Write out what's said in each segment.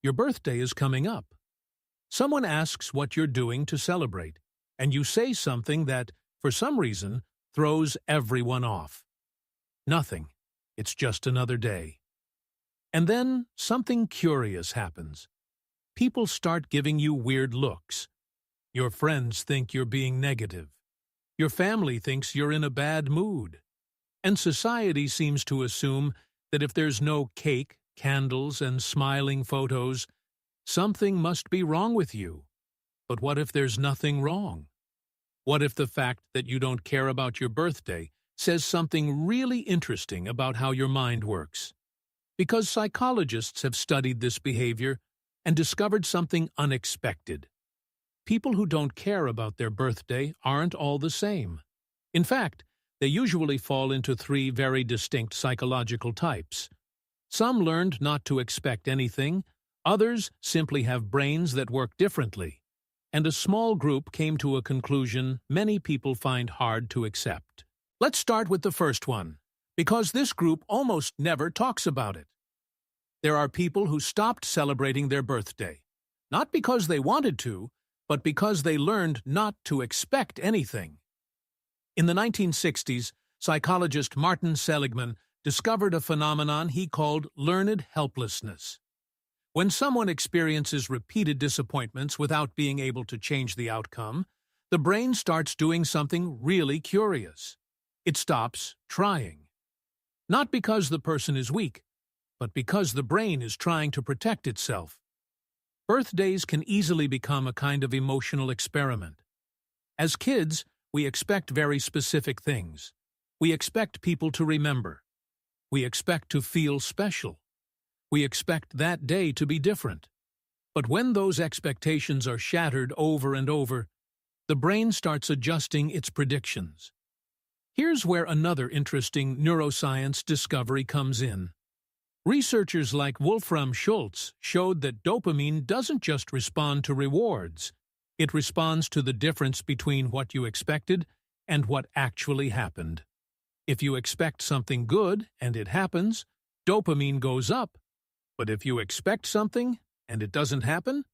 Your birthday is coming up. Someone asks what you're doing to celebrate, and you say something that, for some reason, throws everyone off. Nothing. It's just another day. And then something curious happens. People start giving you weird looks. Your friends think you're being negative. Your family thinks you're in a bad mood. And society seems to assume that if there's no cake, candles, and smiling photos, something must be wrong with you. But what if there's nothing wrong? What if the fact that you don't care about your birthday says something really interesting about how your mind works? Because psychologists have studied this behavior and discovered something unexpected. People who don't care about their birthday aren't all the same. In fact, they usually fall into three very distinct psychological types. Some learned not to expect anything, others simply have brains that work differently, and a small group came to a conclusion many people find hard to accept. Let's start with the first one, because this group almost never talks about it. There are people who stopped celebrating their birthday, not because they wanted to, but because they learned not to expect anything. In the 1960s, psychologist Martin Seligman discovered a phenomenon he called learned helplessness. When someone experiences repeated disappointments without being able to change the outcome, the brain starts doing something really curious. It stops trying. Not because the person is weak, but because the brain is trying to protect itself. Birthdays can easily become a kind of emotional experiment. As kids, we expect very specific things. We expect people to remember. We expect to feel special. We expect that day to be different. But when those expectations are shattered over and over, the brain starts adjusting its predictions. Here's where another interesting neuroscience discovery comes in. Researchers like Wolfram Schultz showed that dopamine doesn't just respond to rewards. It responds to the difference between what you expected and what actually happened. If you expect something good and it happens, dopamine goes up. But if you expect something and it doesn't happen,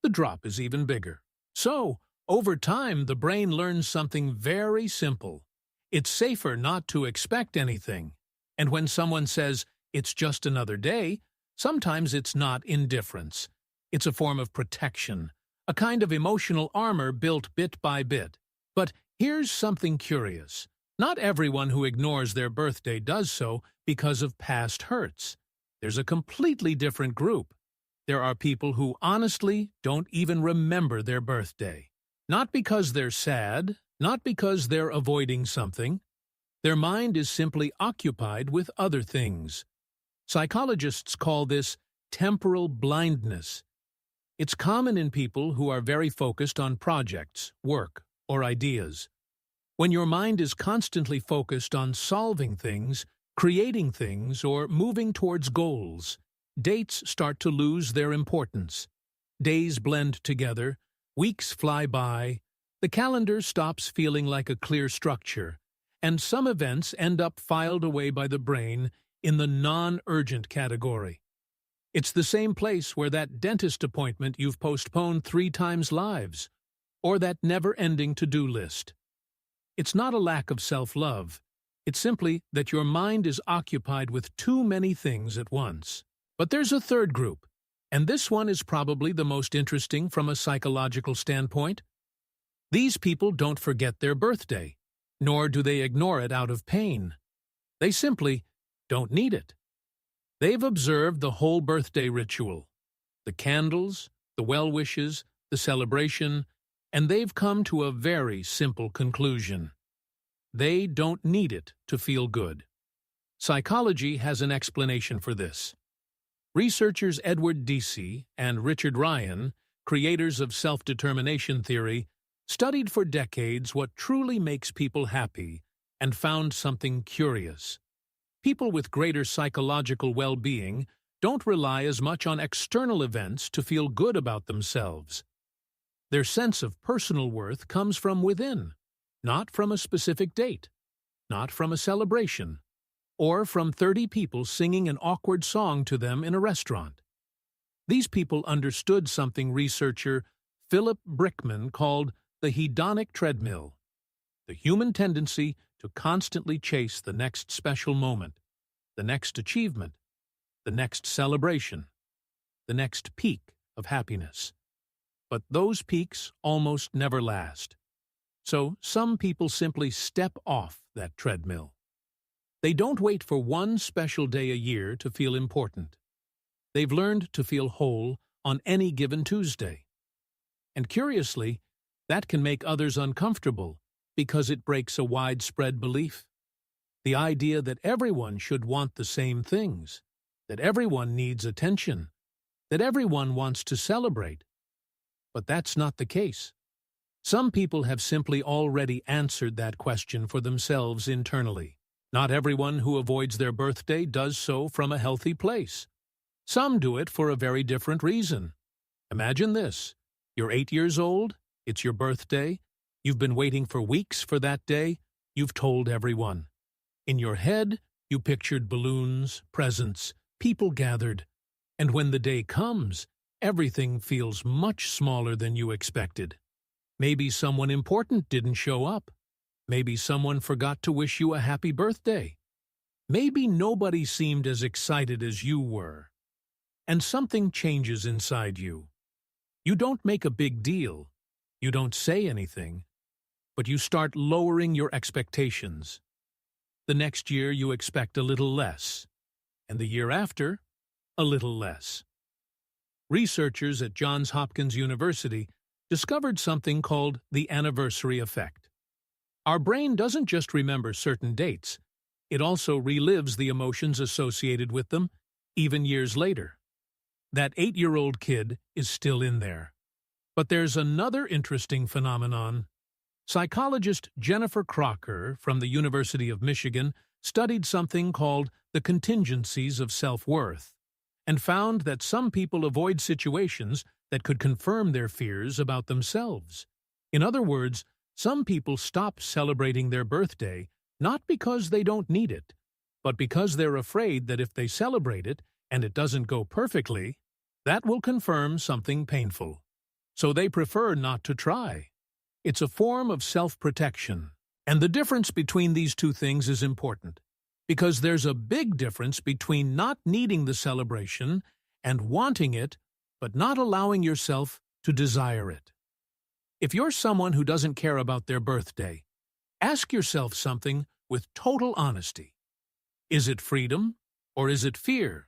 the drop is even bigger. So, over time, the brain learns something very simple. It's safer not to expect anything. And when someone says, "It's just another day," sometimes it's not indifference. It's a form of protection, a kind of emotional armor built bit by bit. But here's something curious. Not everyone who ignores their birthday does so because of past hurts. There's a completely different group. There are people who honestly don't even remember their birthday. Not because they're sad, not because they're avoiding something. Their mind is simply occupied with other things. Psychologists call this temporal blindness. It's common in people who are very focused on projects, work, or ideas. When your mind is constantly focused on solving things, creating things, or moving towards goals, dates start to lose their importance. Days blend together, weeks fly by, the calendar stops feeling like a clear structure, and some events end up filed away by the brain in the non-urgent category. It's the same place where that dentist appointment you've postponed 3 times lives, or that never-ending to-do list. It's not a lack of self-love. It's simply that your mind is occupied with too many things at once. But there's a third group, and this one is probably the most interesting from a psychological standpoint. These people don't forget their birthday, nor do they ignore it out of pain. They simply don't need it. They've observed the whole birthday ritual, the candles, the well wishes, the celebration, and they've come to a very simple conclusion. They don't need it to feel good. Psychology has an explanation for this. Researchers Edward Deci and Richard Ryan, creators of self-determination theory, studied for decades what truly makes people happy and found something curious. People with greater psychological well-being don't rely as much on external events to feel good about themselves. Their sense of personal worth comes from within, not from a specific date, not from a celebration, or from 30 people singing an awkward song to them in a restaurant. These people understood something researcher Philip Brickman called the hedonic treadmill, the human tendency to constantly chase the next special moment, the next achievement, the next celebration, the next peak of happiness. But those peaks almost never last. So some people simply step off that treadmill. They don't wait for one special day a year to feel important. They've learned to feel whole on any given Tuesday. And curiously, that can make others uncomfortable because it breaks a widespread belief. The idea that everyone should want the same things, that everyone needs attention, that everyone wants to celebrate. But that's not the case. Some people have simply already answered that question for themselves internally. Not everyone who avoids their birthday does so from a healthy place. Some do it for a very different reason. Imagine this. You're 8 years old, it's your birthday, you've been waiting for weeks for that day, you've told everyone. In your head, you pictured balloons, presents, people gathered, and when the day comes, everything feels much smaller than you expected. Maybe someone important didn't show up. Maybe someone forgot to wish you a happy birthday. Maybe nobody seemed as excited as you were. And something changes inside you. You don't make a big deal. You don't say anything. But you start lowering your expectations. The next year you expect a little less. And the year after, a little less. Researchers at Johns Hopkins University discovered something called the anniversary effect. Our brain doesn't just remember certain dates, it also relives the emotions associated with them, even years later. That 8-year-old kid is still in there. But there's another interesting phenomenon. Psychologist Jennifer Crocker from the University of Michigan studied something called the contingencies of self-worth, and found that some people avoid situations that could confirm their fears about themselves. In other words, some people stop celebrating their birthday not because they don't need it, but because they're afraid that if they celebrate it and it doesn't go perfectly, that will confirm something painful. So they prefer not to try. It's a form of self-protection. And the difference between these two things is important, because there's a big difference between not needing the celebration and wanting it, but not allowing yourself to desire it. If you're someone who doesn't care about their birthday, ask yourself something with total honesty. Is it freedom or is it fear?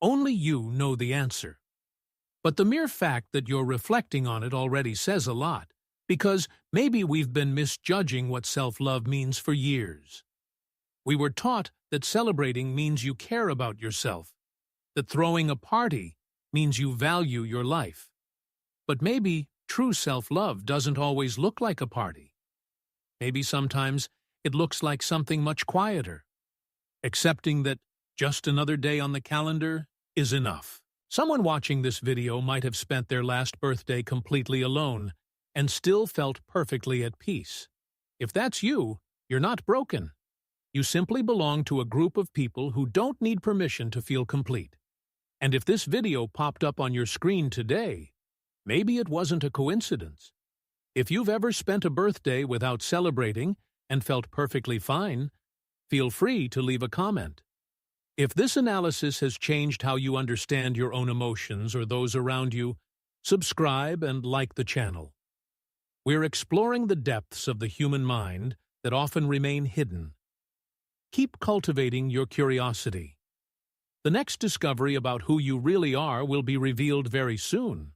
Only you know the answer. But the mere fact that you're reflecting on it already says a lot, because maybe we've been misjudging what self-love means for years. We were taught that celebrating means you care about yourself, that throwing a party means you value your life. But maybe true self-love doesn't always look like a party. Maybe sometimes it looks like something much quieter, accepting that just another day on the calendar is enough. Someone watching this video might have spent their last birthday completely alone and still felt perfectly at peace. If that's you, you're not broken. You simply belong to a group of people who don't need permission to feel complete. And if this video popped up on your screen today, maybe it wasn't a coincidence. If you've ever spent a birthday without celebrating and felt perfectly fine, feel free to leave a comment. If this analysis has changed how you understand your own emotions or those around you, subscribe and like the channel. We're exploring the depths of the human mind that often remain hidden. Keep cultivating your curiosity. The next discovery about who you really are will be revealed very soon.